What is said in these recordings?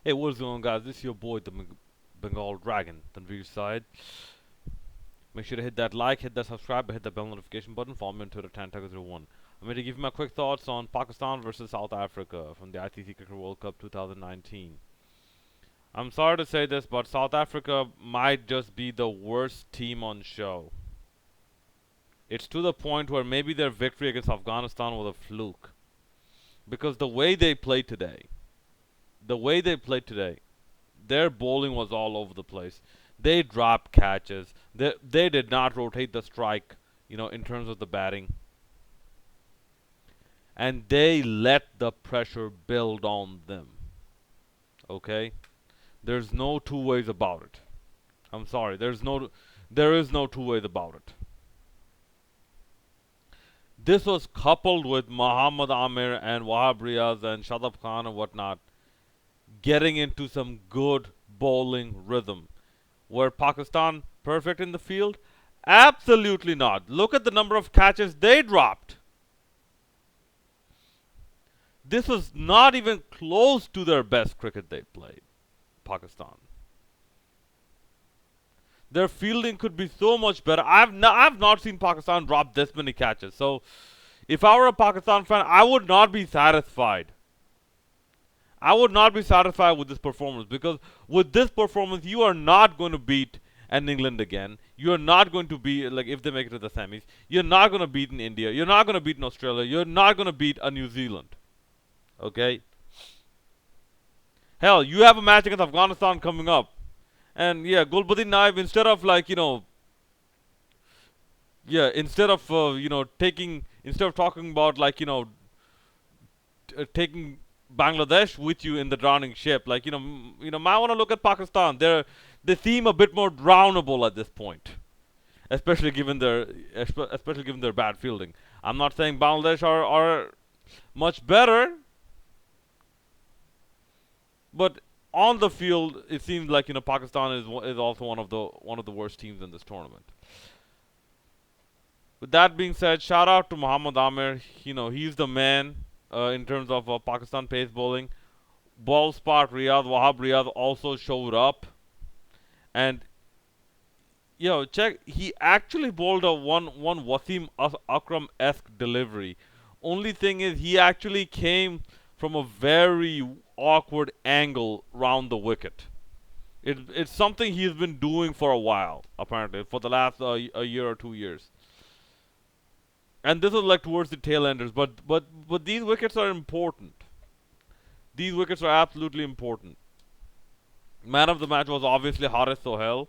Hey, what's going on, guys? This is your boy, the Bengal Dragon, Tanveer side. Make sure to hit that like, hit that subscribe, and hit the bell notification button. Follow me on Twitter, TanTago01. I'm going to give you my quick thoughts on Pakistan versus South Africa from the ICC Cricket World Cup 2019. I'm sorry to say this, but South Africa might just be the worst team on show. It's to the point where maybe their victory against Afghanistan was a fluke. Because the way they played today, their bowling was all over the place. They dropped catches. They did not rotate the strike, in terms of the batting. And they let the pressure build on them. Okay? There's no two ways about it. I'm sorry. There is no two ways about it. This was coupled with Muhammad Amir and Wahab Riaz and Shadab Khan and whatnot getting into some good bowling rhythm. Were Pakistan perfect in the field? Absolutely not. Look at the number of catches they dropped. This was not even close to their best cricket they played, Pakistan. Their fielding could be so much better. I've not seen Pakistan drop this many catches. So, if I were a Pakistan fan, I would not be satisfied. I would not be satisfied with this performance, because with this performance, you are not going to beat an England again. You are not going to be, like, if they make it to the semis, you're not going to beat in India. You're not going to beat in Australia. You're not going to beat a New Zealand. Okay? Hell, you have a match against Afghanistan coming up. And yeah, Gulbuddin Naib, instead of instead of talking about taking Bangladesh with you in the drowning ship. Might want to look at Pakistan. They seem a bit more drownable at this point, especially given their bad fielding. I'm not saying Bangladesh are much better, but on the field, it seems like Pakistan is also one of the worst teams in this tournament. With that being said, shout out to Muhammad Amir. He's the man in terms of Pakistan pace bowling. Ball spark Wahab Riyadh also showed up, and check. He actually bowled a one Wasim Akram-esque delivery. Only thing is, he actually came from a very awkward angle round the wicket. It's something he's been doing for a while, apparently, for the last a year or 2 years. And this is like towards the tail enders, but these wickets are important. These wickets are absolutely important. Man of the match was obviously Haris Sohail,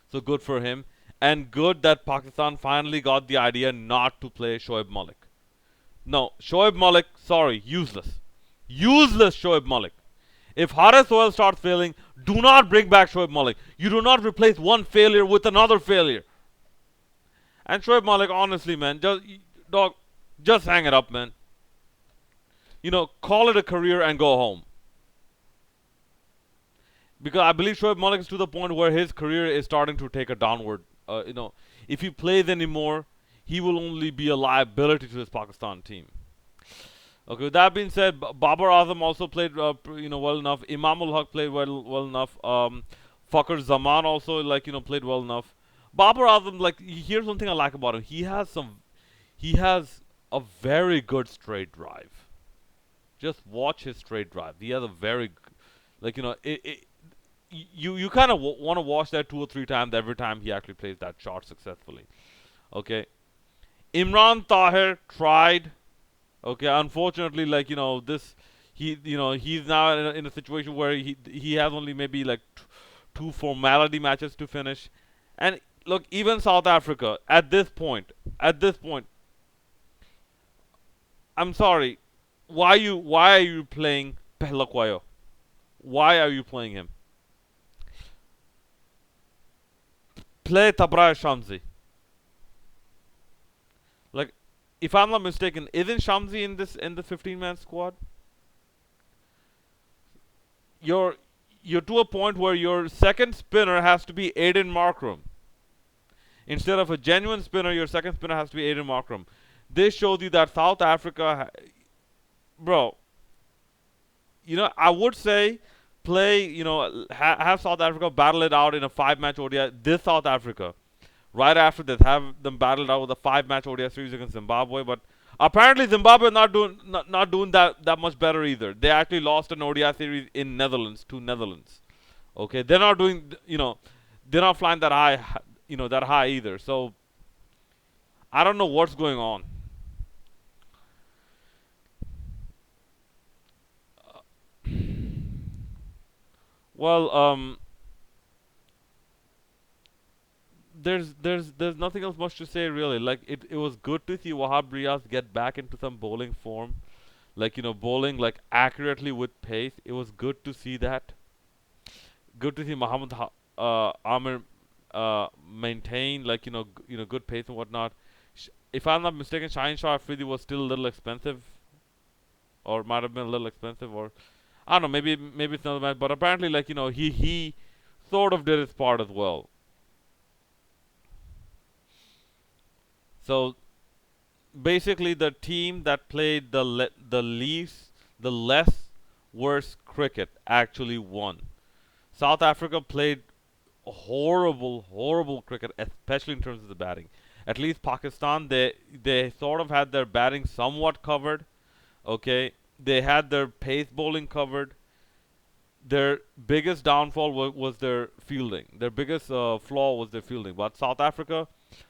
so good for him, and good that Pakistan finally got the idea not to play Shoaib Malik. No, Shoaib Malik, sorry, useless. Useless Shoaib Malik. If Haris Sohail starts failing, do not bring back Shoaib Malik. You do not replace one failure with another failure. And Shoaib Malik, honestly, man, just hang it up, man. Call it a career and go home. Because I believe Shoaib Malik is to the point where his career is starting to take a downward. If he plays anymore, he will only be a liability to his Pakistan team. Okay, with that being said, Babar Azam also played, well enough. Imamul Haq played well enough. Fakhar Zaman also, played well enough. Babar Azam, here's one thing I like about him. He has a very good straight drive. Just watch his straight drive. He has a very, you kind of want to watch that 2 or 3 times every time he actually plays that shot successfully. Okay. Imran Tahir tried. Okay, unfortunately, he's now in a situation where he has only maybe two formality matches to finish. And look, even South Africa at this point, I'm sorry, why are you playing Pehlakwayo? Why are you playing him? Play Tabraya Shamsi. If I'm not mistaken, isn't Shamsi in the 15-man squad? You're to a point where your second spinner has to be Aiden Markram. Instead of a genuine spinner, your second spinner has to be Aiden Markram. This shows you that South Africa, bro. I would say play, have South Africa battle it out in a 5-match ODI. This South Africa, right after this, have them battled out with a 5-match ODI series against Zimbabwe. But apparently Zimbabwe not doing that much better either. They actually lost an ODI series in Netherlands to Netherlands. Okay, they're not doing, they're not flying that high, that high either. So I don't know what's going on. Well, there's nothing else much to say really. Like it was good to see Wahab Riaz get back into some bowling form. Like bowling like accurately with pace. It was good to see that. Good to see Amir maintain like good pace and whatnot. If I'm not mistaken, Shine Shah Afridi was still a little expensive, or might have been a little expensive, or I don't know. Maybe it's another match, but apparently like he sort of did his part as well. So basically the team that played the less worst cricket actually won. South Africa played horrible cricket, especially in terms of the batting. At least Pakistan, they sort of had their batting somewhat covered. Okay, they had their pace bowling covered. Their biggest downfall was their fielding. Their biggest flaw was their fielding. But South Africa,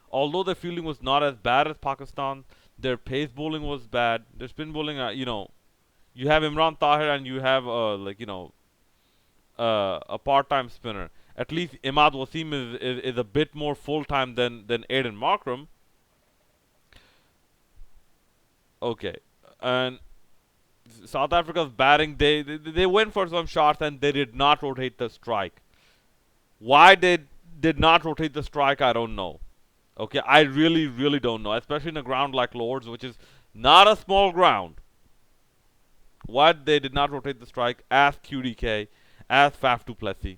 although their fielding was not as bad as Pakistan, their pace bowling was bad. Their spin bowling, you have Imran Tahir and you have a part-time spinner. At least Imad Wasim is a bit more full-time than Aiden Markram. Okay, and South Africa's batting, they went for some shots and they did not rotate the strike. Why they did not rotate the strike, I don't know. Okay, I really don't know, especially in a ground like Lords, which is not a small ground. Why they did not rotate the strike as QDK, as Faf du Plessis?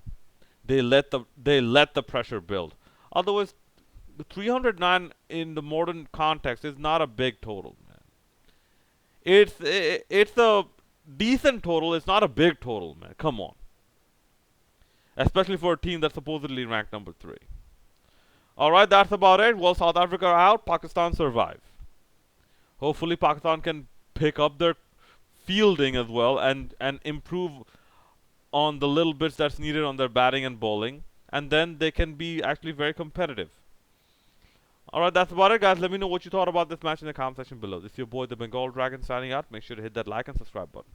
They let the pressure build. Otherwise, the 309 in the modern context is not a big total, man. It's a decent total. It's not a big total, man. Come on, especially for a team that's supposedly ranked number 3. All right, that's about it. Well, South Africa are out. Pakistan survive. Hopefully, Pakistan can pick up their fielding as well and improve on the little bits that's needed on their batting and bowling, and then they can be actually very competitive. Alright, that's about it, guys. Let me know what you thought about this match in the comment section below. This is your boy, the Bengal Dragon, signing out. Make sure to hit that like and subscribe button.